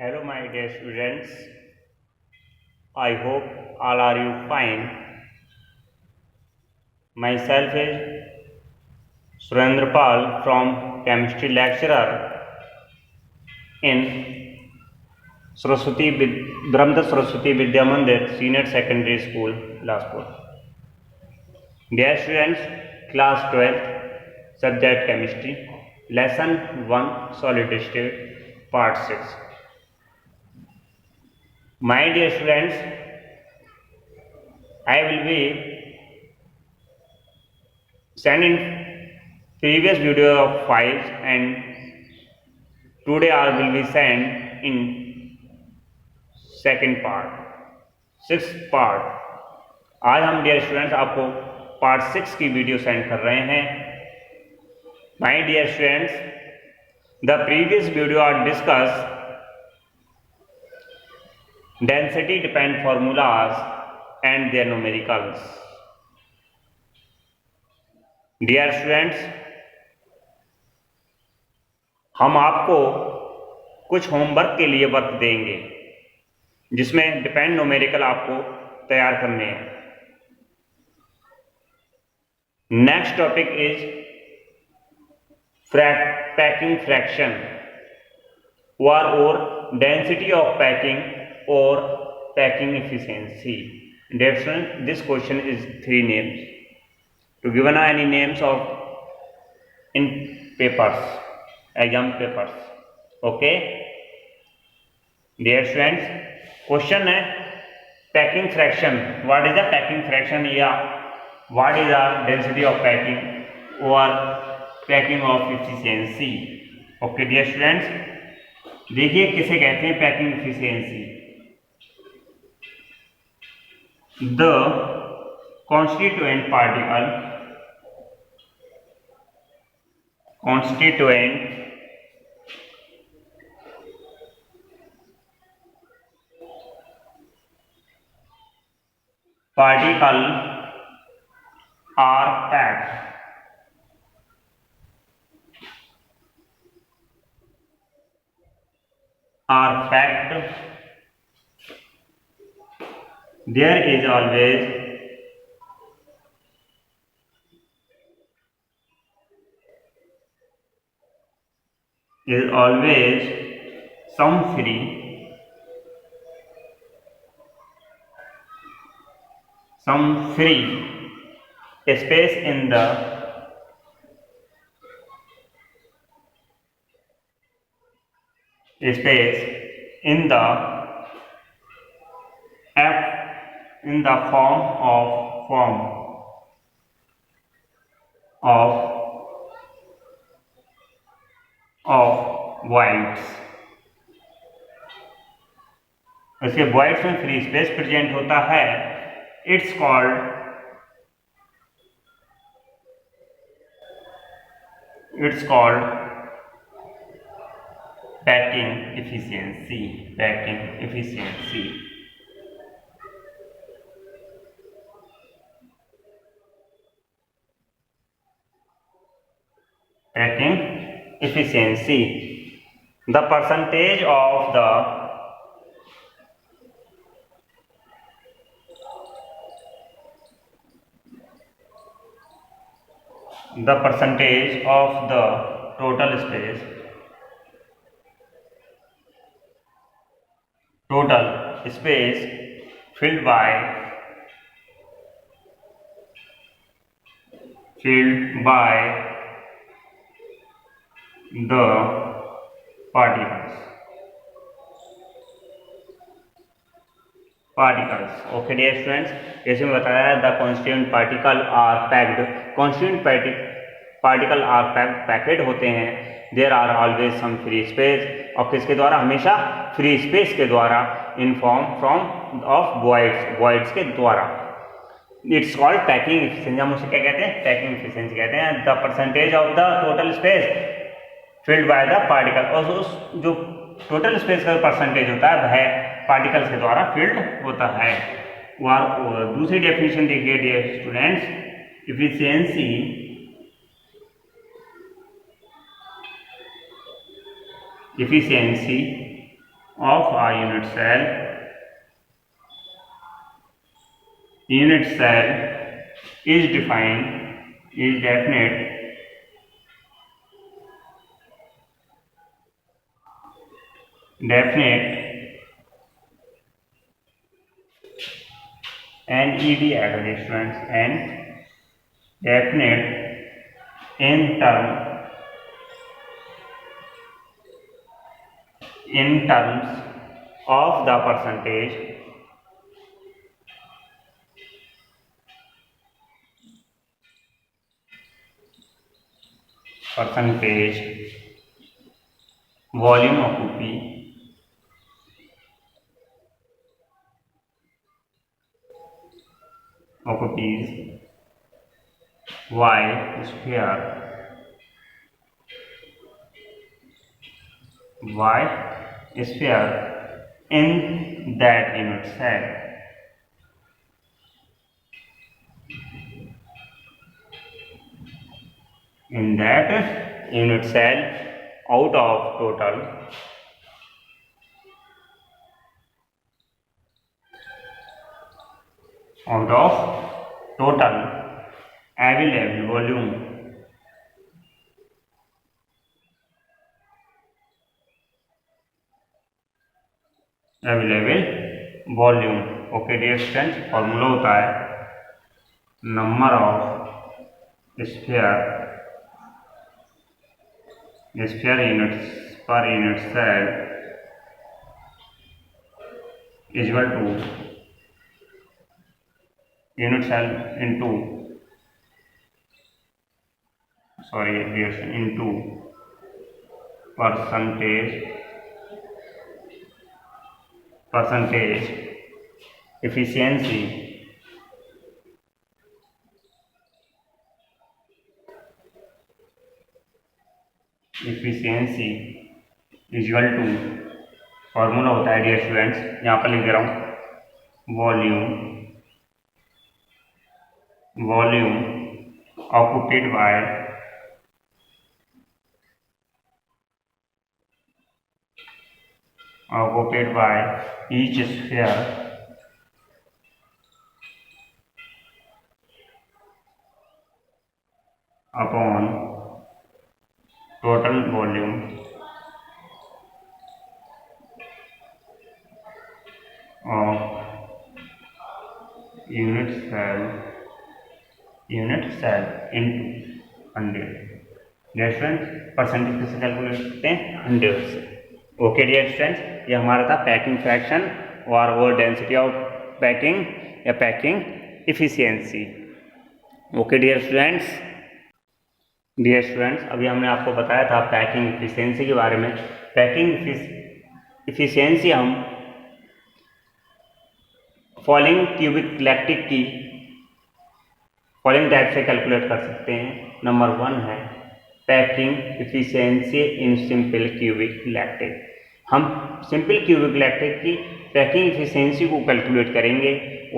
Hello, my dear students. I hope all are you fine. Myself is Surendra Pal from chemistry lecturer in Brahmda Saraswati Vidya Mandir Senior Secondary School, Bilaspur. Dear students, class 12th, subject chemistry, lesson 1, solid state, part 6. My dear students, I will be sending previous video of files, and today I will be sent in second part, sixth part. आज हम dear students आपको part 6 की video send कर रहे हैं. My dear students, the previous video are discuss density depend formulas and their numericals. Dear students, हम आपको कुछ होमवर्क के लिए वर्क देंगे जिसमें डिपेंड न्यूमेरिकल आपको तैयार करने हैं. Next topic is packing fraction और डेंसिटी ऑफ पैकिंग और packing efficiency. Dear students, this question is 3 names. To given any names of in papers, exam papers. Okay, dear students, question है packing fraction. What is the packing fraction या what is the density of packing और packing of efficiency. Okay dear students, देखिए किसे कहते हैं packing efficiency. The constituent particle are packed. There is always some free space in the form of voids. इसके voids में free space present होता है. It's called packing efficiency. The percentage of the total space filled by the particles. Okay dear students, जैसे मैं बताया the constituent particle are packed. Constituent particle are packed होते हैं. There are always some free space. और किसके द्वारा? हमेशा free space के द्वारा. इन फॉर्म ऑफ वॉइड्स के द्वारा. It's called packing efficiency. हम उसे क्या कहते हैं? पैकिंग एफिशिएंसी कहते हैं. The percentage of the total space filled by the particle. और उस जो टोटल स्पेस का परसेंटेज होता है वह पार्टिकल्स के द्वारा फिल्ड होता है. और दूसरी डेफिनेशन देखिए dear students. efficiency of a unit cell is definite NED adjustments and definite in terms of the percentage volume occupies Y sphere in that unit cell. In that unit cell, out of total available volume okay dear students, formula होता है number of sphere units per unit cell equal to unit cell into percentage efficiency equal to, formula होता है dear students, यहाँ पर लिख दे रहा हूँ, volume occupied by each sphere upon total volume of unit cell into 100. Dear students, percentage कैसे calculate करते हैं? 100 से। ओके डियर स्टूडेंट्स, ये हमारा था पैकिंग फ्रैक्शन और वो डेंसिटी ऑफ पैकिंग या packing efficiency. Okay dear students, अभी हमने आपको बताया था पैकिंग इफिशियंसी के बारे में। पैकिंग इफिशियंसी हम फॉलोइंग क्यूबिक लैक्टिक की फॉलोइंग टाइप से कैलकुलेट कर सकते हैं। नंबर 1 है packing efficiency in simple cubic lattice. हम सिंपल क्यूबिक लैक्टिक की पैकिंग इफिशियंसी को कैलकुलेट करेंगे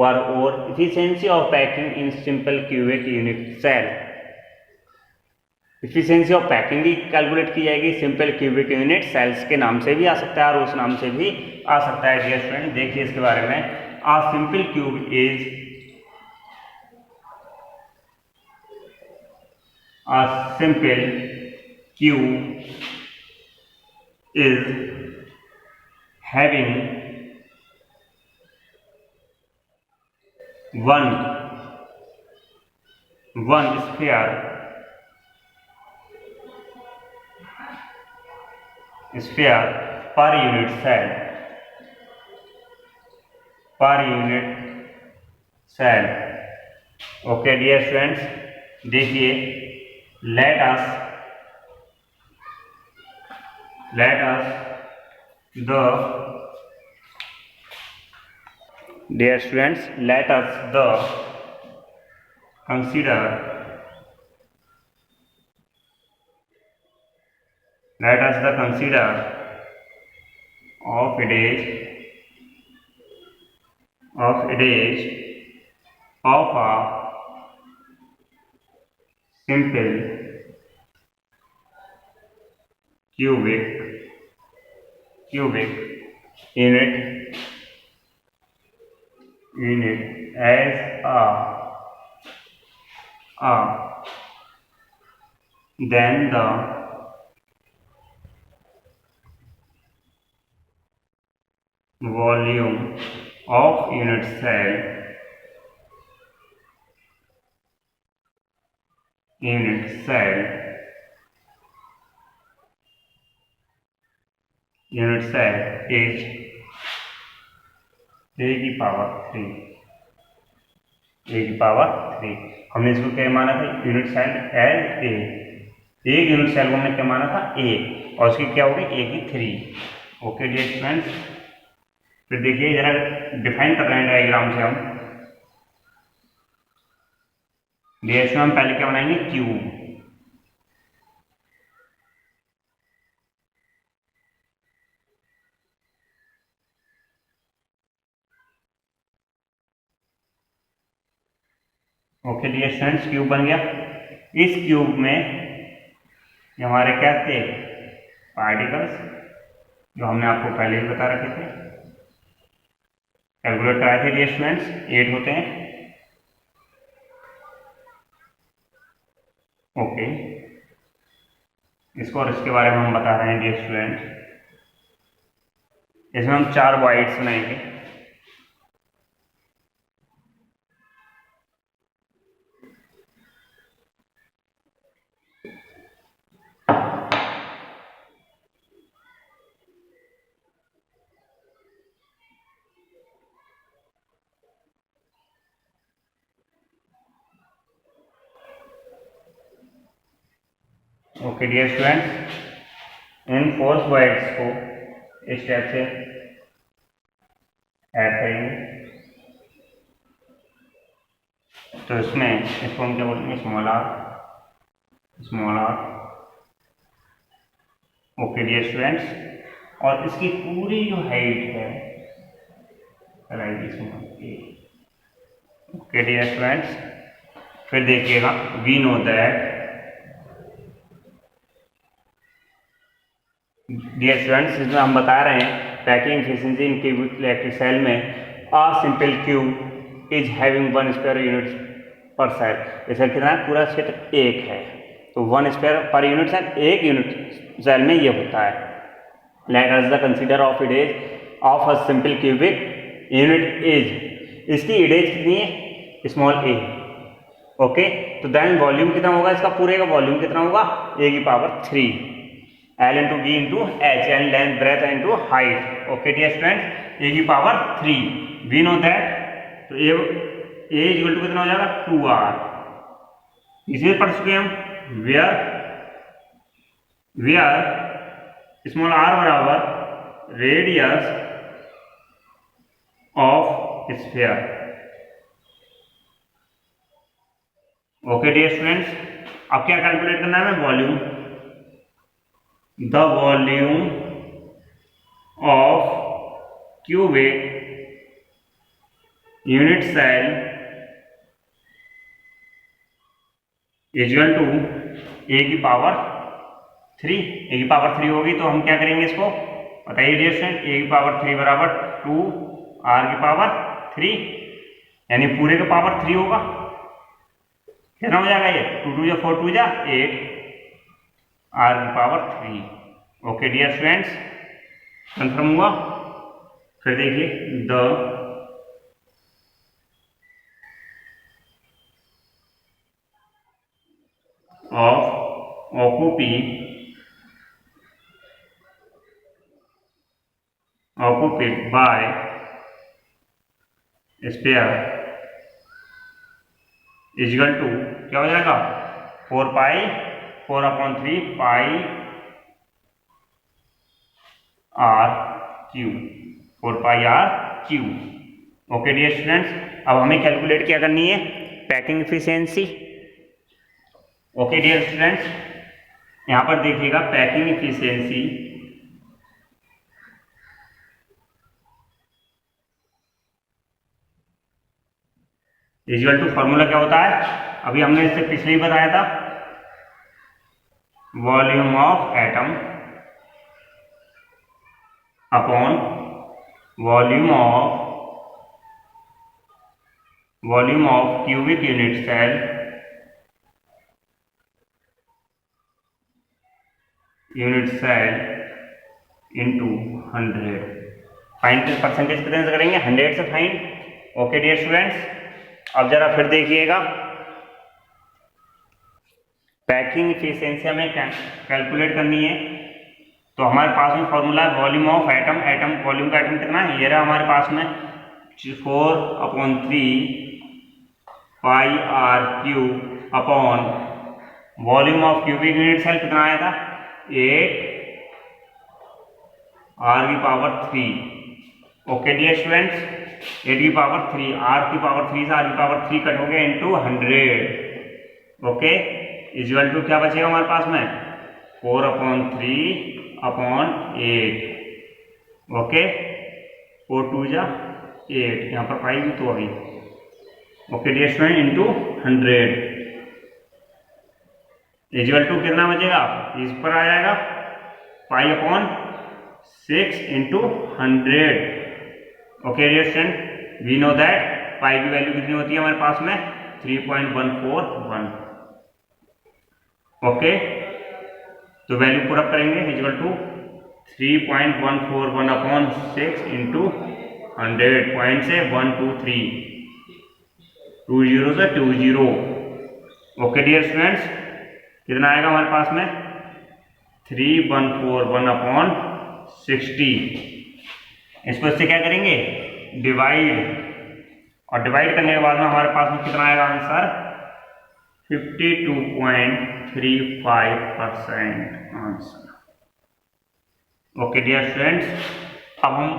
और efficiency of packing in simple cubic unit cell. Efficiency of packing भी कैलकुलेट की जाएगी, सिंपल क्यूबिक यूनिट सेल्स के नाम से भी आ सकता है और उस नाम से भी आ सकता है। डियर स्टूडेंट, देखिए इसके बारे में, a simple cube is a simple cube is having one sphere per unit cell। Okay dear students, देखिए, let us consider of adage of a simple cubic unit as a then the volume of unit cell is a की power 3। हमने इसको क्या माना था, unit cell as a, एक unit cell को हमने क्या माना था, ए, और उसकी क्या होगी, ए की 3। ओके डियर स्टूडेंट्स, फिर देखिए जरा डिफाइन कर रहे हैं डायग्राम से हम। डियर स्टूडेंट हम पहले क्या बनाएंगे, cube. Okay dear students, cube बन गया। इस क्यूब में हमारे क्या थे, पार्टिकल्स, जो हमने आपको पहले ही बता रखे थे, कैलकुलेट कराए थे डियर स्टूडेंट्स, 8 होते हैं। ओके, इसको और इसके बारे में हम बता रहे हैं डियर स्टूडेंट। इसमें हम 4 वाइड्स बनाएंगे। ओके डियर स्टूडेंट्स, इन फोर्स वाइड्स को इस टाइप से ऐड करेंगे। तो इसमें इसको हम क्या बोलेंगे, small r. Okay dear students, और इसकी पूरी जो हाइट है, ओके डियर स्टूडेंट्स, फिर देखिएगा, we know that dear students, इसमें हम बता रहे हैं packing efficiency in cubic electric cell में a simple cube is having 1 square unit per cell. इसका कितना है, पूरा क्षेत्र 1 है, तो 1 स्क्वायर पर यूनिट सेल, एक यूनिट सेल में ये होता है। Let us the consider of edges of a simple cubic unit is, इसकी इडेज कितनी है, स्मॉल ए। ओके, तो देन वॉल्यूम कितना होगा, इसका पूरे का वॉल्यूम कितना होगा, ए की power 3, L into b into h, and length breadth into height. Okay dear students, a की पावर 3, वी नो दैट, तो ए इक्वल टू कितना हो जाएगा, 2r। इसे पढ़ चुके हम, वेयर स्मॉल r बराबर radius of sphere. Okay dear students, अब क्या कैलकुलेट करना है, volume, the volume of cubic unit cell equal to a की पावर 3। ए की पावर 3 होगी तो हम क्या करेंगे, इसको बताइए डियर स्टूडेंट, ए की पावर 3 बराबर 2r की पावर 3, यानी पूरे का पावर 3 होगा। कितना हो जाएगा ये, 2 2 4 2 8, r की power 3। Okay dear students, confirm हुआ। फिर देखिए, the of occupied by sphere इज इक्वल टू क्या हो जाएगा, 4/3 pi r cube, 4πr cube. Okay dear students, अब हमें कैलकुलेट क्या करनी है, packing efficiency. Okay dear students, यहां पर देखिएगा packing efficiency equal to, formula क्या होता है, अभी हमने इससे पिछले ही बताया था, volume of atom upon volume of cubic unit cell into 100। Find percentage कितने से करेंगे? 100 से फाइंड। ओके डियर स्टूडेंट्स, अब जरा फिर देखिएगा, पैकिंग इफिशिएंसी हमें कैलकुलेट करनी है। तो हमारे पास में फॉर्मूला है वॉल्यूम ऑफ एटम वॉल्यूम का एटम कितना है, ये रहा हमारे पास में 4/3 pi r cube upon volume of cubic unit cell कितना आया था, 8 आर की पावर 3। ओके डियर स्टूडेंट्स, 8 की पावर 3, आर की पावर 3 से आर की पावर 3 कट हो गया इंटू 100। ओके, इक्वल टू क्या बचेगा हमारे पास में, 4/3/8। ओके, 4 2 जा 8, यहाँ पर पाई भी तो अभी। Okay dear student, into 100 equal to कितना बचेगा, इस पर आ जाएगा पाई/6 into 100। Okay dear student, we know that pi की वैल्यू कितनी होती है हमारे पास में, 3.141। ओके, तो वैल्यू पुट अप करेंगे इक्वल टू 3.141/6 इंटू 100। पॉइंट से 1 2 3 2 0 से 2 0। ओके डियर स्टूडेंट्स, कितना आएगा हमारे पास में, 3141/60। इसको इससे क्या करेंगे, डिवाइड, और डिवाइड करने के बाद में हमारे पास में कितना आएगा answer, 52.35% answer. Okay dear students, अब हम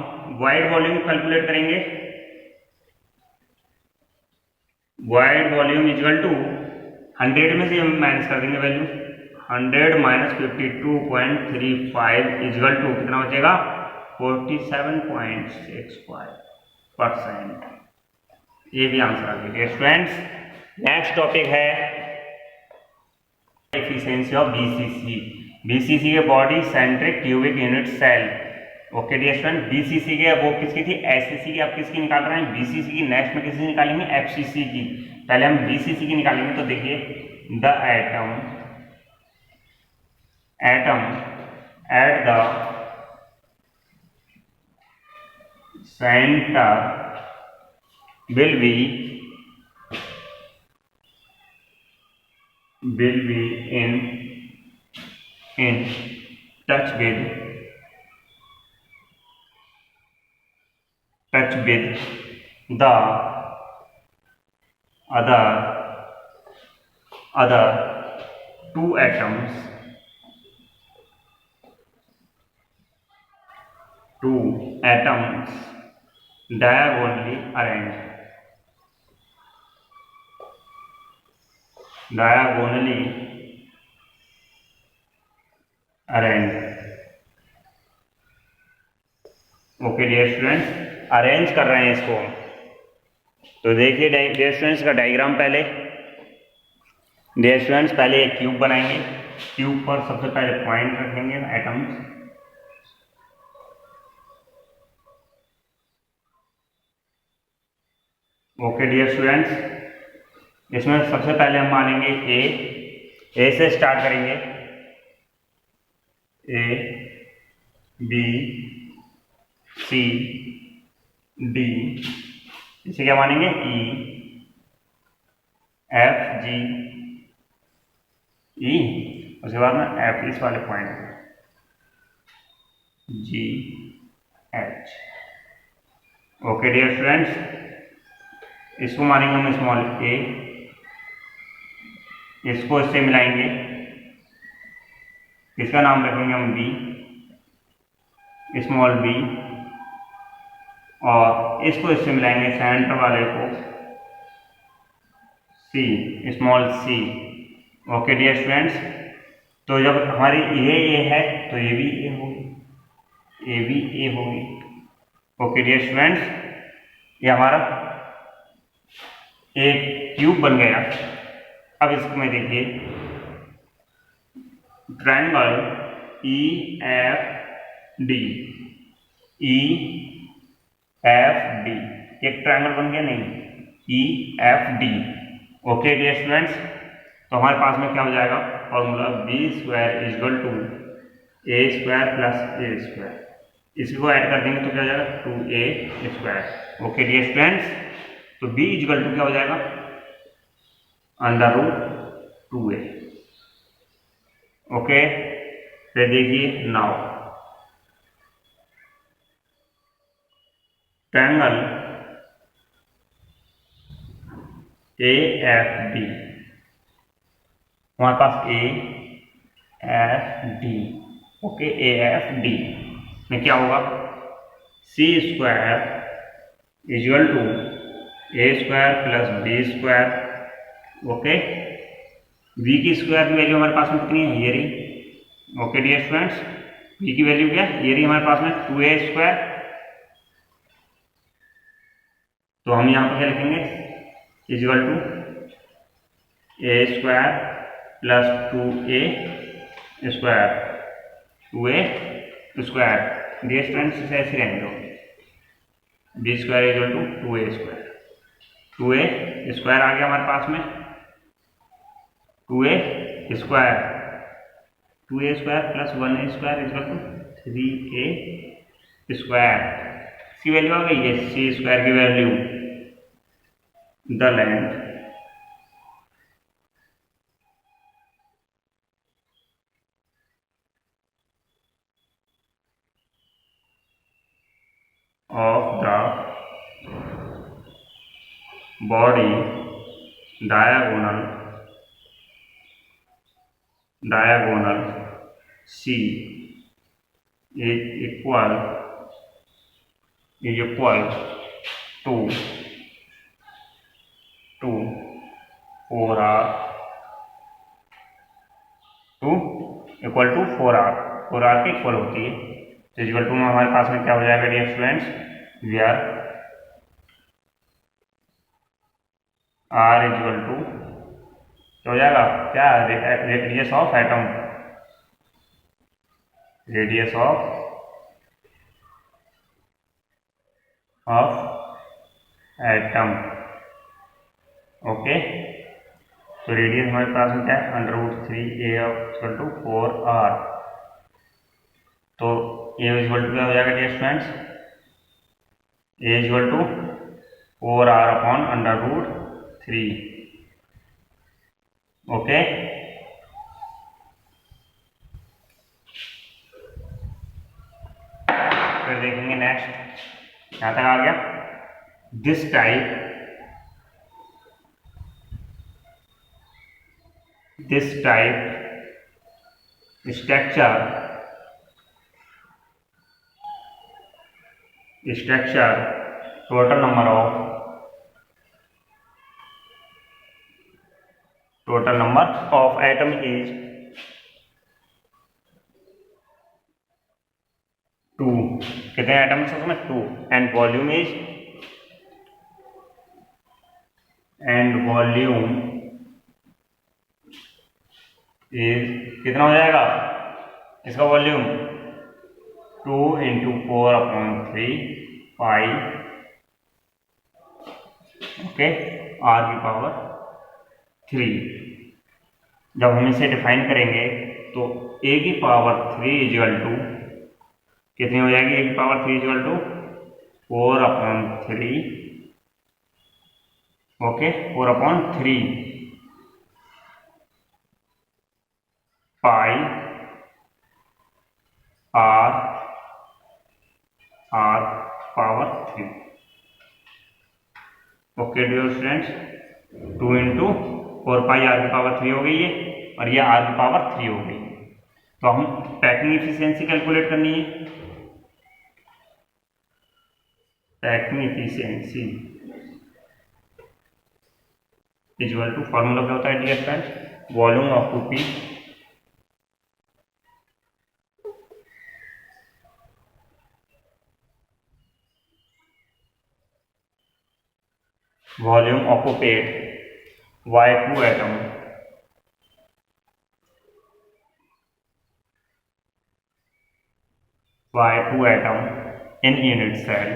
वाइड वॉल्यूम कैलकुलेट करेंगे। वाइड वॉल्यूम इक्वल टू 100 में से हम माइनस कर देंगे वैल्यू, 100 माइनस 52.35 इक्वल टू कितना बचेगा, 47.65%। ये भी आंसर आ गया स्टूडेंट्स। नेक्स्ट टॉपिक है एफिशिएंसी ऑफ बीसीसी। बीसीसी के body centric cubic unit cell. Okay dear student, BCC के वो किसकी थी, एससीसी की। अब किसकी निकाल रहे हैं, बीसीसी की। नेक्स्ट में किसकी निकालेंगे, एफसीसी की। पहले हम बीसीसी की निकालेंगे। तो देखिए, the atom at the centre will be in touch with the other two atoms diagonally arranged okay dear students, अरेंज कर रहे हैं इसको। तो देखिए डियर स्टूडेंट्स का डायग्राम पहले। डियर स्टूडेंट्स, पहले एक क्यूब बनाएंगे। क्यूब पर सबसे पहले पॉइंट रखेंगे एटम्स। ओके डियर स्टूडेंट्स, इसमें सबसे पहले हम मानेंगे ए से स्टार्ट करेंगे, ए बी सी डी। इसे क्या मानेंगे, ई एफ जी ई। उसके बाद में एफ, इस वाले point G H. Okay dear students, इसको मानेंगे हम स्मॉल ए, इसको इससे मिलाएंगे, इसका नाम रखेंगे हम बी, स्मॉल बी, और इसको इससे मिलाएंगे सेंटर वाले को सी, small C. Okay dear students, तो जब हमारी ये है तो ये भी ए होगी, ये भी ए होगी। ओके डियर स्टूडेंट्स, ये हमारा एक क्यूब बन गया। अब इसमें देखिए, triangle E F D, E F D, एक ट्रायंगल बन गया नहीं, E F D. Okay dear students, तो हमारे पास में क्या हो जाएगा formula B square equal to A square plus A square, इसको ऐड कर देंगे तो क्या हो जाएगा 2a square. Okay dear students, तो b इजल टू क्या हो जाएगा अंडर रूट 2a। ओके, फिर देखिए now triangle A F D, हमारे पास A F D. Okay, A F D में क्या होगा c square equal to A square plus b square. Okay, b की स्क्वायर की वैल्यू हमारे पास में कितनी है, ये रही। ओके डियर स्टूडेंट्स, बी की वैल्यू क्या है, ये रही हमारे पास में 2a स्क्वायर। तो हम यहाँ पर क्या लिखेंगे equal to A square plus 2a square, 2a square. Dear students इसे ऐसे रहने दो, b square equal to 2a square, 2a square आ गया हमारे पास में, 2a square, 2a square plus 1a square equal to 3a square. इसकी वैल्यू आ गई है सी स्क्वायर की value, the length of the body diagonal C is equal to 4r equal to 4r, 4r के इक्वल होती है। तो इक्वल टू में हमारे पास में क्या हो जाएगा dear students, we are are equal to हो जाएगा क्या radius of atom, radius of atom. Okay, तो रेडियस हमारे पास में क्या है under root 3a equal to 4r। तो ए इक्वल टू क्या हो जाएगा dear students, A equal to 4r upon under root 3। Okay, फिर देखेंगे नेक्स्ट, यहां तक आ गया। This type structure total number of atom is 2। कितने एटम है उसमें 2, एंड वॉल्यूम इज कितना हो जाएगा इसका वॉल्यूम 2 × 4/3 पाई। ओके, r की पावर 3। जब हम इसे डिफाइन करेंगे तो a की पावर 3 इक्वल टू कितनी हो जाएगी, a की power 3 equal to 4/3। Okay, 4/3 pi r power 3। Okay dear students, 2 × 4 pi r की पावर 3 हो गई है और ये r की पावर 3 हो गई। तो हम पैकिंग एफिशिएंसी कैलकुलेट करनी है। Packing efficiency equal to formula क्या होता है dear friends, volume of P volume occupied by 2 atom in unit cell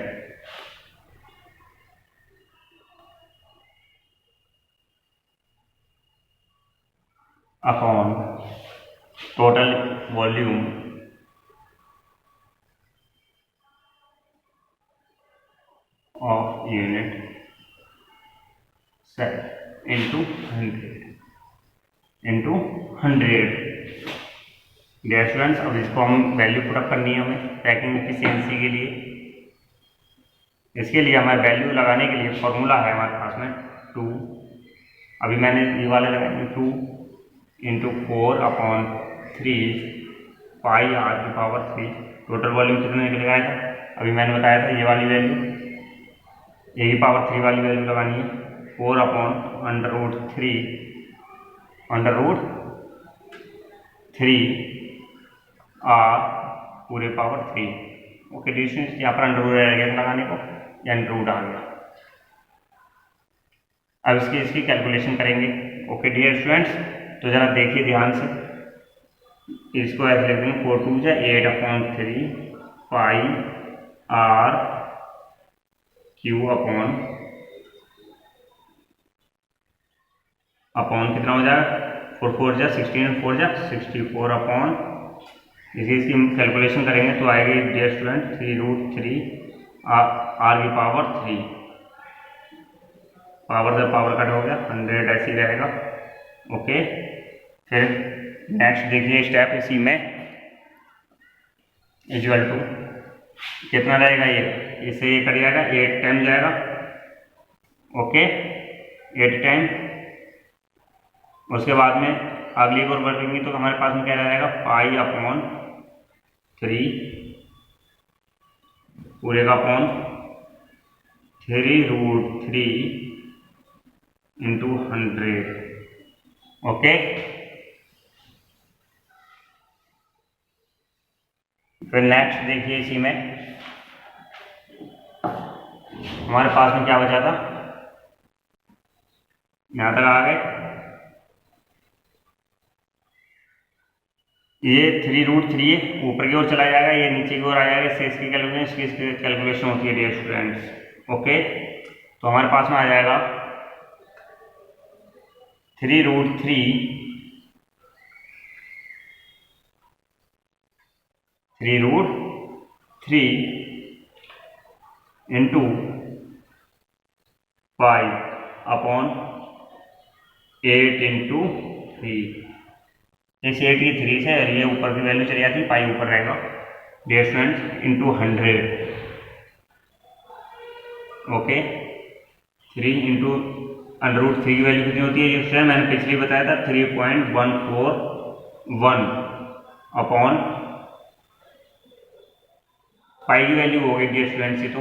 upon total volume of unit cell into 100 dear students. अब इसको हम वैल्यू पुटअप करनी है हमें पैकिंग एफिशिएंसी के लिए। इसके लिए हमारे वैल्यू लगाने के लिए फॉर्मूला है हमारे पास में 2, अभी मैंने ये वाले लगाए 2 इंटू 4/3 पाई r की पावर 3। टोटल वॉल्यूम कितने के लगाया था, अभी मैंने बताया था ये वाली वैल्यू, a की पावर 3 वाली वैल्यू लगानी है 4/√3 r पूरे पावर 3। ओके डिस्टेंस यहाँ पर अंडर रूट आ गया लगाने को, या अंडर रूट आ गया। अब इसकी कैलकुलेशन करेंगे। ओके डियर स्टूडेंट्स, तो ज़रा देखिए ध्यान से, इसको ऐसे लिख देंगे 4 2 8/3 पाई r क्यू अपॉन कितना हो जाएगा 4 4 16 4 64 अपॉन, इसकी कैलकुलेशन करेंगे तो आएगी डियर स्टूडेंट 3√3 r की पावर 3, पावर से पावर कट हो गया 100 ऐसे ही रहेगा। ओके, फिर नेक्स्ट देखिए स्टेप इसी में इक्वल टू कितना रहेगा, ये इससे ये कट जाएगा 8 टाइम जाएगा। ओके 8 टाइम, उसके बाद में अगली बार बढ़ेंगे तो हमारे पास में क्या रहेगा पाई/3 पूरे का अपॉन 3√3 इंटू 100। ओके, फिर नेक्स्ट देखिए इसी में हमारे पास में क्या बचा था, यहां तक आ गए, ये 3√3 ऊपर की ओर चला जाएगा, ये नीचे की ओर आ जाएगा, इससे इसकी कैलकुलेशन होती है डियर स्टूडेंट्स। ओके, तो हमारे पास में आ जाएगा 3√3 इंटू पाई अपॉन 8 इंटू 3। इस 8 की 3 से ये ऊपर की वैल्यू चली जाती है, पाई ऊपर रहेगा dear students into 100। Okay, 3 into √3 की वैल्यू कितनी होती है ये स्टूडेंट, मैंने पिछले बताया था 3.141 अपॉन पाई की वैल्यू हो गई डियर स्टूडेंट्स, ये तो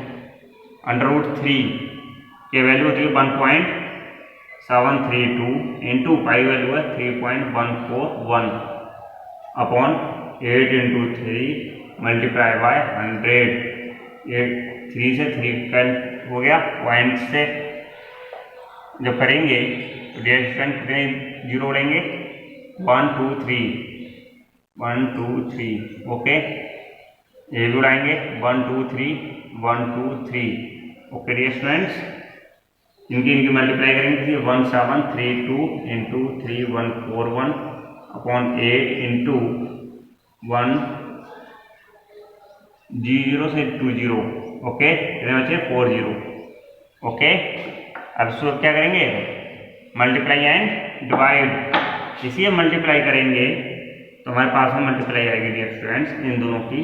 √3 की वैल्यू होती है 1.732 इंटू पाई वैल्यू है 3.141 अपॉन 8 इंटू 3 मल्टीप्लाई बाय 100। ये 3 से 3 कैल हो गया, पॉइंट से जब करेंगे तो डियर स्टूडेंट कितने जीरो उड़ेंगे 1 2 3 1 2 3। ओके, ये भी उड़ाएंगे 1 2 3 1 2 3। ओके डियर स्टूडेंट्स, इनकी मल्टीप्लाई करेंगे 1732 इंटू 3141 अपॉन 8 इंटू 1 0 से 20। ओके, कितने बचे 40। ओके, अब इसको क्या करेंगे मल्टीप्लाई एंड डिवाइड, इसी मल्टीप्लाई करेंगे तो हमारे पास में मल्टीप्लाई आएगी डियर स्टूडेंट्स इन दोनों की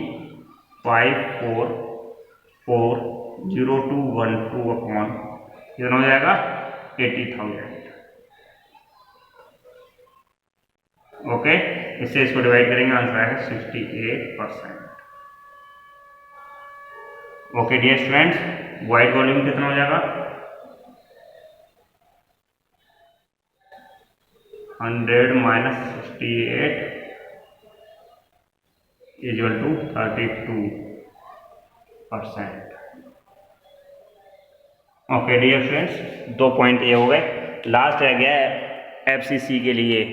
5440212 अपॉन कितना हो जाएगा 80,000। ओके, इससे इसको डिवाइड करेंगे, आंसर आएगा 68%। Okay dear students, void volume कितना हो जाएगा 100 minus 68 equal to 32%। Okay dear students, 2 point ये हो गए। लास्ट रह गया एफसीसी के लिए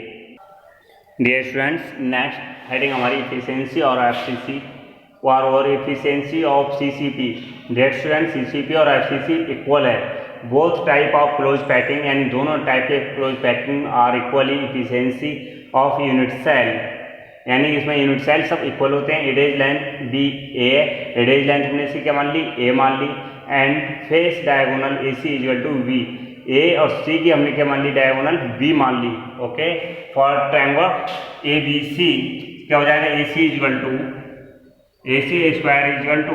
डियर स्टूडेंट्स। नेक्स्ट हेडिंग हमारी इफिशियंसी और एफसीसी और efficiency of CCP. Dear student, CCP और एफसीसी इक्वल है, both type of close packing, यानी दोनों टाइप के close packing are equally efficiency of unit cell, यानी इसमें यूनिट सेल सब इक्वल होते हैं। Edges length B A, edges length हमने इसकी क्या मान ली, ए मान ली, and face diagonal A C equal to V, A और सी की हमने क्या मान ली, डायगोनल बी मान ली। Okay, for triangle a b c क्या हो जाएगा, a C equal to a c square equal to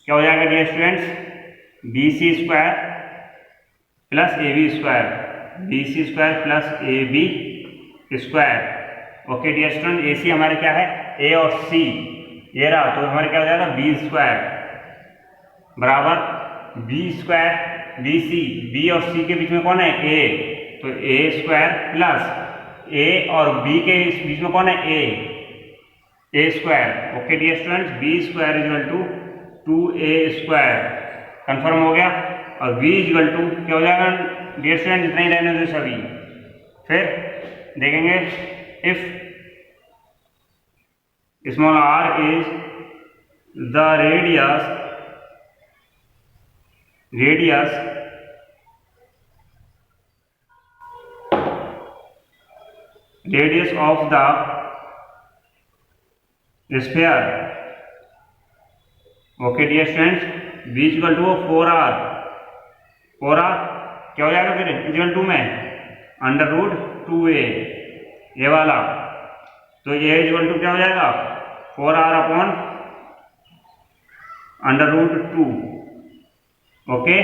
क्या हो जाएगा dear students, b c square plus a b square, B c square plus a b square. Okay dear student, a c हमारे क्या है, ए और सी, ये रहा, तो हमारे क्या हो जाएगा बी स्क्वायर बराबर B square B C, B और सी के बीच में कौन है, ए, तो ए स्क्वायर प्लस ए और बी के बीच में कौन है, a square. Okay dear students, b square equal to 2a square confirm हो गया, और v इक्वल टू क्या हो जाएगा डियर स्टूडेंट, इतना ही रहने दो सभी। फिर देखेंगे if small r is the radius of the sphere. Okay dear students, v equal to 4r, 4r क्या हो जाएगा फिर इक्वल टू में अंडर रूट 2a, ये वाला, तो ये इक्वल टू क्या हो जाएगा 4r upon under root 2। Okay,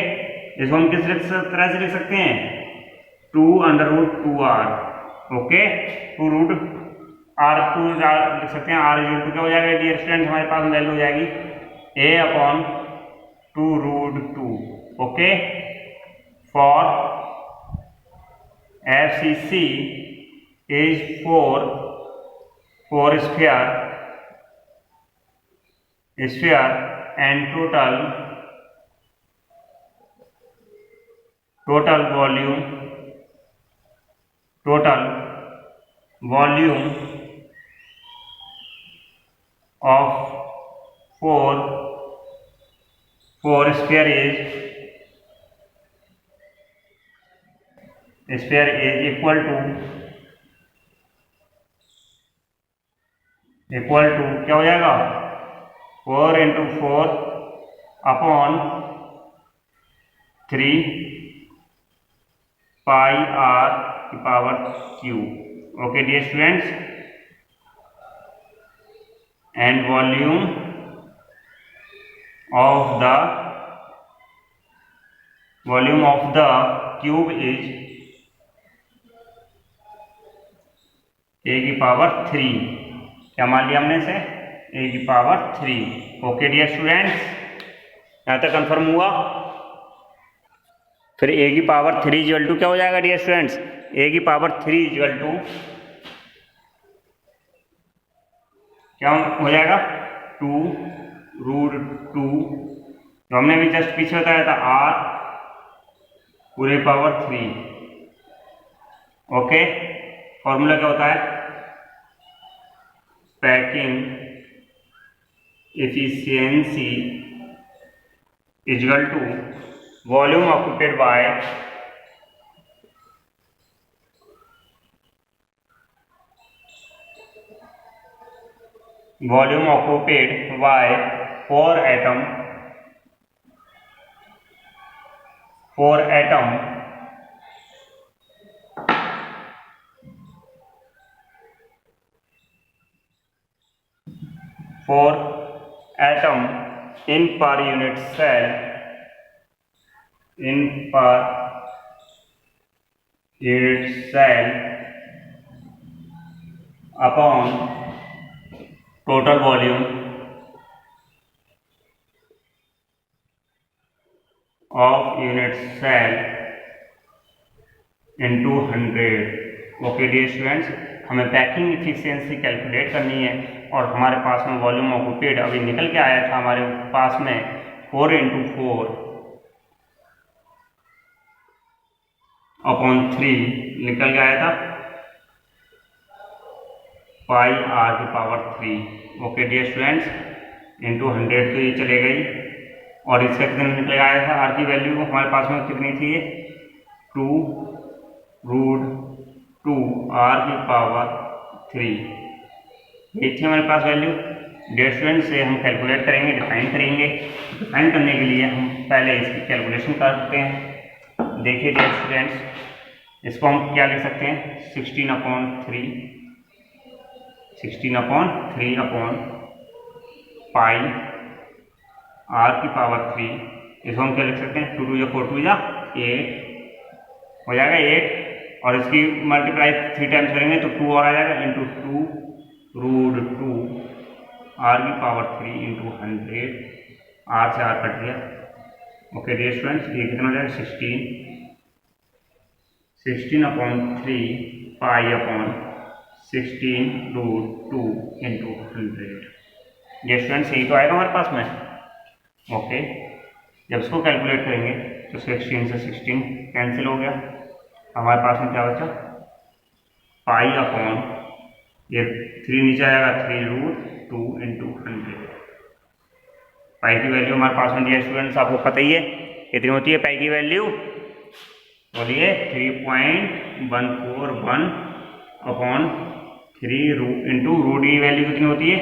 इसको हम किस तरह से लिख सकते हैं, 2 under root 2r। Okay, 2 root r 2 लिख सकते हैं, r इक्वल टू क्या हो जाएगा डियर स्टूडेंट, हमारे पास वैल्यू हो जाएगी a upon 2 root 2। Okay, for FCC is 4 sphere and total volume of 4 sphere is equal to क्या हो जाएगा 4 इंटू 4 अपॉन 3 पाई आर की power cube. Okay dear students, and volume of the cube is A की power 3, क्या मान लिया हमने से, ए की पावर 3। ओके डियर स्टूडेंट्स, यहाँ तक कंफर्म हुआ। फिर ए की पावर 3 इक्वल टू क्या हो जाएगा डियर स्टूडेंट्स, ए की पावर 3 इक्वल टू क्या हो जाएगा 2 रूट 2, जो हमने भी जस्ट पीछे बताया था r पूरे पावर 3। ओके, फॉर्मूला क्या होता है, packing efficiency equal to volume occupied by four atom in per unit cell upon total volume of unit cell into 100। Okay dear students, हमें पैकिंग एफिशिएंसी कैलकुलेट करनी है, और हमारे पास में वॉल्यूम ऑक्यूपेड अभी निकल के आया था हमारे पास में 4 इंटू 4 अपॉन 3 निकल के आया था पाई आर की power 3। Okay dear students, into 100 तो ये चले गई, और इसका कितने में निकलेगा आया था, आर की वैल्यू हमारे पास में कितनी थी, 2√2 r⁻³ ये थी हमारे पास वैल्यू। डियर स्टूडेंट से हम कैलकुलेट करेंगे, डिफाइन करेंगे। डिफाइन करने के लिए हम पहले इसकी कैलकुलेशन करते हैं। देखिए डियर स्टूडेंट्स, इसको हम क्या लिख सकते हैं, 16/3 r⁻³ इसको हम क्या लिख सकते हैं, 2 2 4 2 8 हो जाएगा 8, और इसकी मल्टीप्लाई 3 टाइम्स करेंगे तो 2 और आ जाएगा, इंटू 2√2 r⁻³ इंटू 100, r से r कट गया। ओके डियर स्टूडेंट्स, ये कितना हो जाएगा, 16/3 इंटू 100। डियर स्टूडेंट्स यही तो आएगा हमारे पास में। ओके, जब इसको कैलकुलेट करेंगे तो 16 से 16 कैंसिल हो गया, हमारे पास में क्या बचा, ये 3 नीचे आएगा, 3√2 इंटू 100। पाई की वैल्यू हमारे पास में डियर स्टूडेंट्स आपको पता ही है कितनी होती है पाई की वैल्यू, बोलिए 3.141/3 इंटू रूट की वैल्यू कितनी होती है,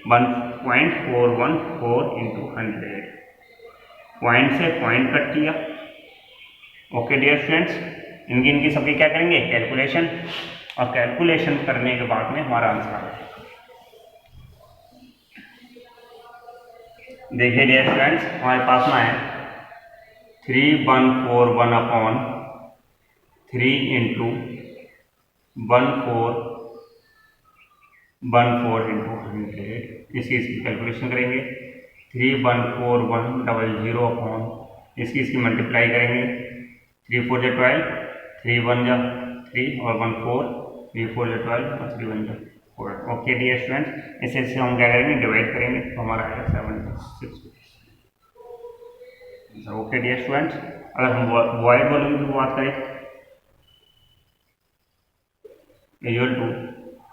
1.414 इंटू 100। पॉइंट से पॉइंट कट किया। ओके डियर स्टूडेंट्स, इनकी सबकी क्या करेंगे, कैलकुलेशन, और कैलकुलेशन करने के बाद में हमारा आंसर आ जाएगा। देखिए डियर स्टूडेंट्स, हमारे पास में है 3141/3 इंटू 1414 इंटू 100। इसकी कैलकुलेशन करेंगे, 314100 इसकी मल्टीप्लाई करेंगे, 3 4 जा 12, 3 1 जा 3 और 1 4, 3 4 जा 12 और 3 1 जा 4। ओके डियर स्टूडेंट्स, इसे हम क्या करेंगे, डिवाइड करेंगे तो हमारा आएगा 76। ओके डियर स्टूडेंट्स, अगर हम वॉइड वॉल्यूम की बात करें, इक्वल टू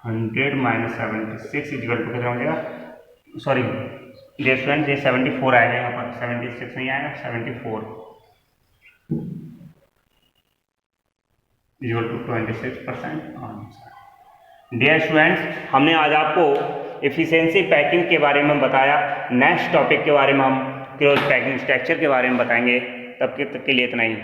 100 - 76 इक्वल टू कितना हो जाएगा, सॉरी डियर स्टूडेंट्स ये 74 आएगा, यहाँ पर 76 नहीं आएगा, 74 equal to 26% answer. Dear students, हमने आज आपको एफिशिएंसी पैकिंग के बारे में बताया। नेक्स्ट टॉपिक के बारे में हम क्लोज पैकिंग स्ट्रक्चर के बारे में बताएंगे। तब तक के लिए इतना ही।